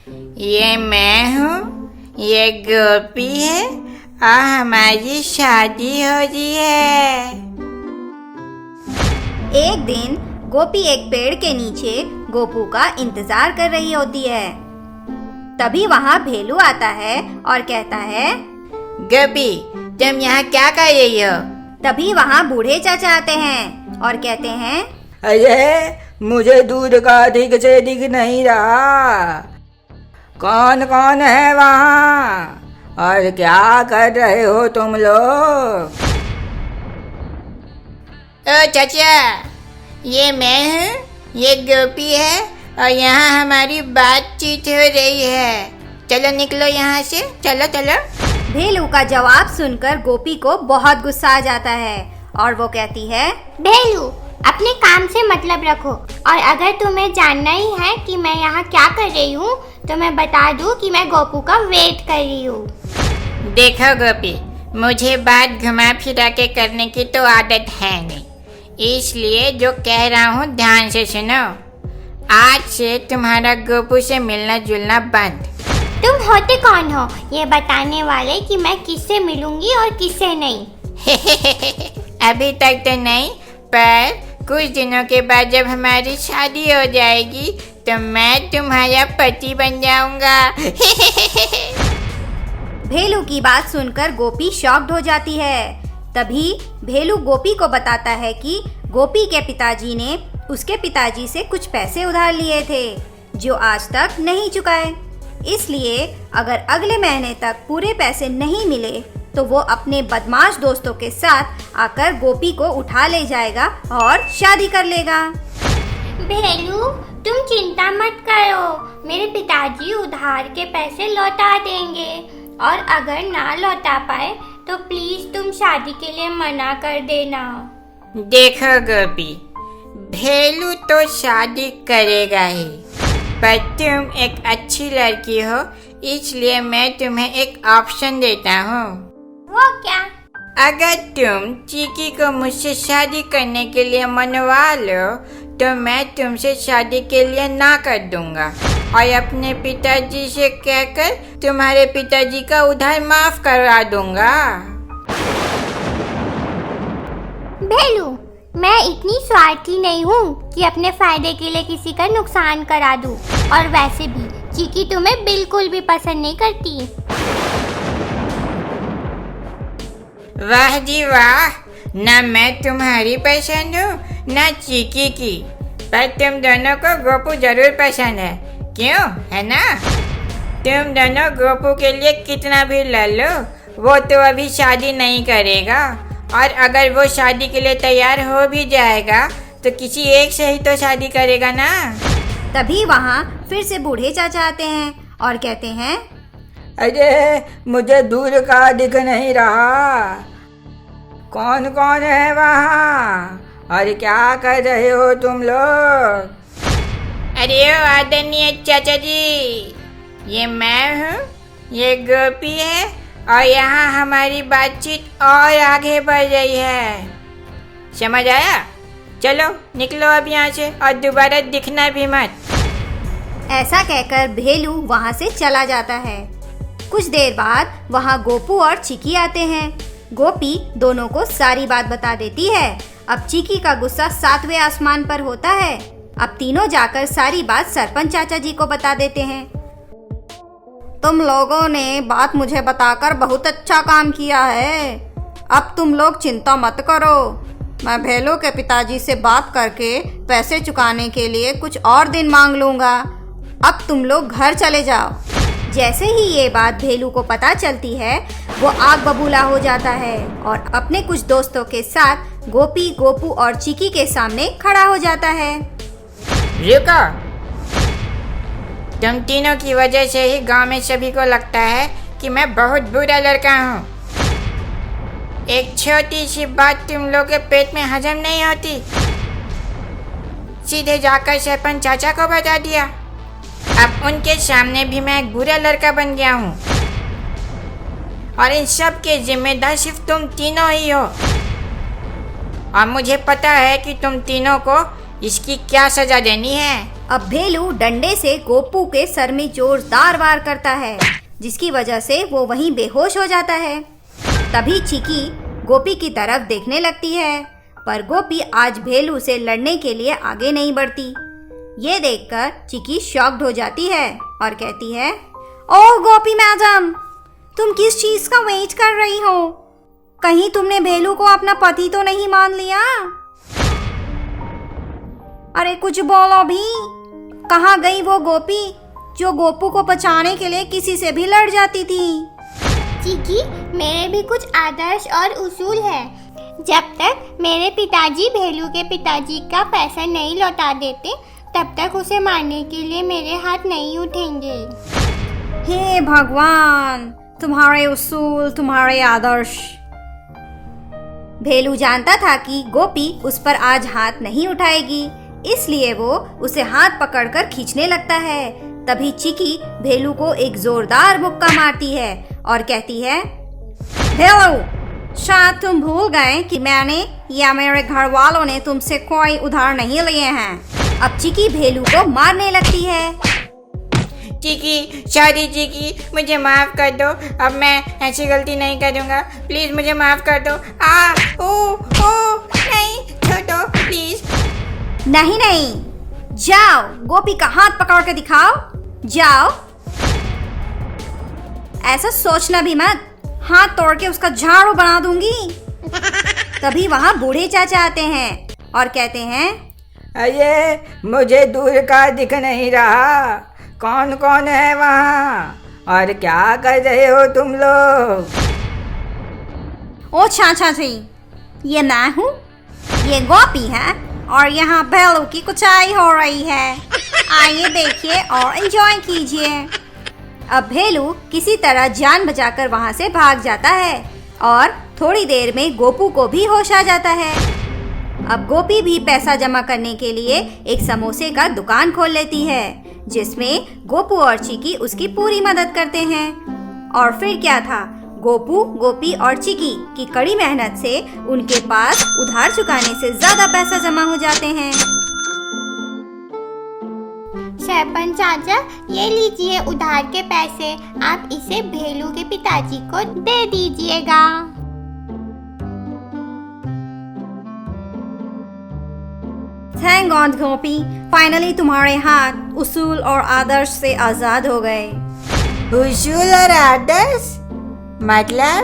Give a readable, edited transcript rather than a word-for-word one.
ये मैं हूँ, ये गोपी है और हमारी शादी हो रही है। एक दिन गोपी एक पेड़ के नीचे गोपू का इंतजार कर रही होती है। तभी वहाँ भेलू आता है और कहता है, गोपी तुम यहाँ क्या कर रही हो? तभी वहाँ बूढ़े चाचा आते हैं और कहते हैं, अरे मुझे दूर का ठीक से दिख नहीं रहा। कौन कौन है वहाँ और क्या कर रहे हो तुम लोग? ओ चाचा, ये मैं हूँ, ये गोपी है और यहाँ हमारी बातचीत हो रही है। चलो निकलो यहाँ से, चलो चलो। भेलू का जवाब सुनकर गोपी को बहुत गुस्सा आ जाता है और वो कहती है, भेलू अपने काम से मतलब रखो, और अगर तुम्हें जानना ही है कि मैं यहाँ क्या कर रही हूँ तो मैं बता दूँ कि मैं गोपू का वेट कर रही हूँ। देखो गोपी, मुझे बात घुमा फिरा के करने की तो आदत है नहीं, इसलिए जो कह रहा हूँ ध्यान से सुनो। आज से तुम्हारा गोपू से मिलना जुलना बंद। तुम होते कौन हो ये बताने वाले कि मैं किससे मिलूंगी और किससे नहीं? अभी तक तो नहीं, पर कुछ दिनों के बाद जब हमारी शादी हो जाएगी तो मैं तुम्हारा पति बन जाऊंगा। भेलू की बात सुनकर गोपी शॉक्ड हो जाती है। तभी भेलू गोपी को बताता है कि गोपी के पिताजी ने उसके पिताजी से कुछ पैसे उधार लिए थे जो आज तक नहीं चुकाए। इसलिए अगर अगले महीने तक पूरे पैसे नहीं मिले तो वो अपने बदमाश दोस्तों के साथ आकर गोपी को उठा ले जाएगा और शादी कर लेगा। भेलू तुम चिंता मत करो, मेरे पिताजी उधार के पैसे लौटा देंगे, और अगर ना लौटा पाए तो प्लीज तुम शादी के लिए मना कर देना। देखो गोपी, भेलू तो शादी करेगा ही, पर तुम एक अच्छी लड़की हो, इसलिए मैं तुम्हें एक ऑप्शन देता हूँ। वो क्या? अगर तुम चीकी को मुझसे शादी करने के लिए मनवा लो तो मैं तुमसे शादी के लिए ना कर दूंगा और अपने पिताजी से कहकर तुम्हारे पिताजी का उधार माफ करवा दूंगा। भेलू मैं इतनी स्वार्थी नहीं हूँ कि अपने फायदे के लिए किसी का नुकसान करा दूँ, और वैसे भी चीकी तुम्हें बिल्कुल भी पसंद नहीं करती। वाह जी वाह, ना मैं तुम्हारी पसंद हूँ ना चीकी की, पर तुम दोनों को गोपू जरूर पसंद है, क्यों है ना? तुम दोनों गोपू के लिए कितना भी लड़ लो, वो तो अभी शादी नहीं करेगा, और अगर वो शादी के लिए तैयार हो भी जाएगा तो किसी एक से ही तो शादी करेगा ना। तभी वहाँ फिर से बूढ़े चाचा आते हैं और कहते हैं, अरे मुझे दूर का दिख नहीं रहा। कौन कौन है वहाँ और क्या कर रहे हो तुम लोग? अरे ओ आदरणीय चाचा जी, ये मैं हूँ, ये गोपी है और यहाँ हमारी बातचीत और आगे बढ़ रही है। समझ आया? चलो निकलो अब यहाँ से और दोबारा दिखना भी मत। ऐसा कहकर भेलू वहाँ से चला जाता है। कुछ देर बाद वहाँ गोपू और चिकी आते हैं। गोपी दोनों को सारी बात बता देती है। अब चिकी का गुस्सा 7वें आसमान पर होता है। अब तीनों जाकर सारी बात सरपंच चाचा जी को बता देते हैं। तुम लोगों ने बात मुझे बताकर बहुत अच्छा काम किया है। अब तुम लोग चिंता मत करो, मैं भेलू के पिताजी से बात करके पैसे चुकाने के लिए कुछ और दिन मांग लूँगा। अब तुम लोग घर चले जाओ। जैसे ही ये बात भेलू को पता चलती है वो आग बबूला हो जाता है और अपने कुछ दोस्तों के साथ गोपी, गोपू और चिकी के सामने खड़ा हो जाता है। रुको, तुम तीनों की वजह से ही गांव में सभी को लगता है कि मैं बहुत बुरा लड़का हूँ। एक छोटी सी बात तुम लोग के पेट में हजम नहीं होती, सीधे जाकर सरपंच चाचा को बता दिया। अब उनके सामने भी मैं एक बुरा लड़का बन गया हूँ और इन सब के जिम्मेदार सिर्फ तुम तीनों ही हो। और मुझे पता है कि तुम तीनों को इसकी क्या सजा देनी है। अब भेलू डंडे से गोपू के सर में जोरदार वार करता है, जिसकी वजह से वो वहीं बेहोश हो जाता है। तभी चिकी गोपी की तरफ देखने लगती है, पर गोपी आज भेलू से लड़ने के लिए आगे नहीं बढ़ती। ये देखकर चिकी शॉक्ड हो जाती है और कहती है, ओह गोपी मैडम, तुम किस चीज का वेट कर रही हो? कहीं तुमने भेलू को अपना पति तो नहीं मान लिया? अरे कुछ बोलो भी। कहाँ गई वो गोपी जो गोपू को बचाने के लिए किसी से भी लड़ जाती थी? चिकी, मेरे भी कुछ आदर्श और उसूल है। जब तक मेरे पिताजी भेलू के पिताजी का पैसा नहीं लौटा देते, तब तक उसे मारने के लिए मेरे हाथ नहीं उठेंगे। हे भगवान, तुम्हारे उसूल, तुम्हारे आदर्श। भेलू जानता था कि गोपी उस पर आज हाथ नहीं उठाएगी, इसलिए वो उसे हाथ पकड़कर खींचने लगता है। तभी चिकी भेलू को एक जोरदार मुक्का मारती है और कहती है, भेलू, शायद तुम भूल गए कि मैंने या मेरे घर वालों ने तुमसे कोई उधार नहीं लिए हैं। अब चिकी भेलू को मारने लगती है। चिकी, सॉरी चिकी, मुझे माफ कर दो। अब मैं ऐसी गलती नहीं करूँगा। प्लीज मुझे माफ कर दो। ओ नहीं, छोड़ो प्लीज। नहीं नहीं, जाओ, गोपी का हाथ पकड़ के दिखाओ, जाओ। ऐसा सोचना भी मत, हाथ तोड़ के उसका झाड़ू बना दूंगी। तभी वहाँ बूढ़े चाचा आते हैं और कहते हैं, अरे मुझे दूर का दिख नहीं रहा, कौन कौन है वहाँ और क्या कर रहे हो तुम लोग? ओ चाचा जी, ये मैं हूँ, ये गोपी है और यहाँ भेलू की कुचाई हो रही है। आइए देखिए और एंजॉय कीजिए। अब भेलू किसी तरह जान बचाकर वहाँ से भाग जाता है और थोड़ी देर में गोपू को भी होश आ जाता है। अब गोपी भी पैसा जमा करने के लिए एक समोसे का दुकान खोल लेती है, जिसमें गोपू और चिकी उसकी पूरी मदद करते हैं। और फिर क्या था, गोपू, गोपी और चिकी की कड़ी मेहनत से उनके पास उधार चुकाने से ज्यादा पैसा जमा हो जाते हैं। सरपंच चाचा, ये लीजिए उधार के पैसे, आप इसे भेलू के पिताजी को दे दीजिएगा। थैंक गॉड गोपी, फाइनली तुम्हारे हाथ उसूल और आदर्श से आजाद हो गए। उसूल और आदर्श मतलब?